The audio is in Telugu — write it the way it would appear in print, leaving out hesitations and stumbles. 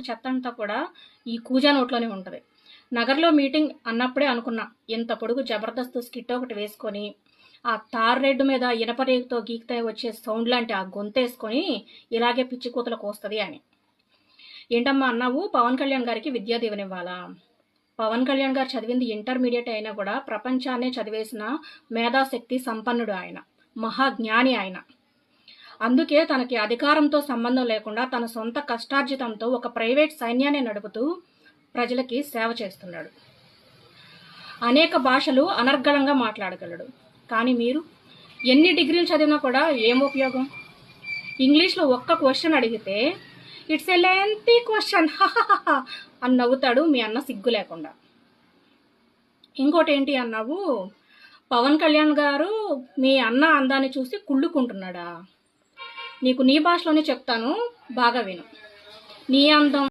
చెత్త అంతా కూడా ఈ కూజా నోట్లోనే ఉంటుంది. నగర్లో మీటింగ్ అన్నప్పుడే అనుకున్నా, ఇంత పొడుగు జబర్దస్త్ స్కిట్ ఒకటి వేసుకొని ఆ తార్ రెడ్ మీద ఇనప రేగుతో గీకితే వచ్చే సౌండ్ లాంటి ఆ గొంతేసుకొని ఇలాగే పిచ్చి కూతలకు వస్తుంది అని. ఏంటమ్మా అన్నావు, పవన్ కళ్యాణ్ గారికి విద్యా దీవెన ఇవ్వాలా? పవన్ కళ్యాణ్ గారు చదివింది ఇంటర్మీడియట్ అయినా కూడా ప్రపంచాన్నే చదివేసిన మేధాశక్తి సంపన్నుడు ఆయన, మహాజ్ఞాని ఆయన. అందుకే తనకి అధికారంతో సంబంధం లేకుండా తన సొంత కష్టార్జితంతో ఒక ప్రైవేట్ సైన్యాన్ని నడుపుతూ ప్రజలకి సేవ చేస్తున్నాడు. అనేక భాషలు అనర్గళంగా మాట్లాడగలడు. కానీ మీరు ఎన్ని డిగ్రీలు చదివినా కూడా ఏం ఉపయోగం? ఇంగ్లీష్లో ఒక్క క్వశ్చన్ అడిగితే ఇట్స్ ఎ లెంతీ క్వశ్చన్ అని నవ్వుతాడు మీ అన్న సిగ్గు లేకుండా. ఇంకోటి ఏంటి అన్నావు, పవన్ కళ్యాణ్ గారు మీ అన్న అందాన్ని చూసి కుళ్ళుకుంటున్నాడా? నీకు నీ భాషలోనే చెప్తాను, బాగా విను. నీ అందం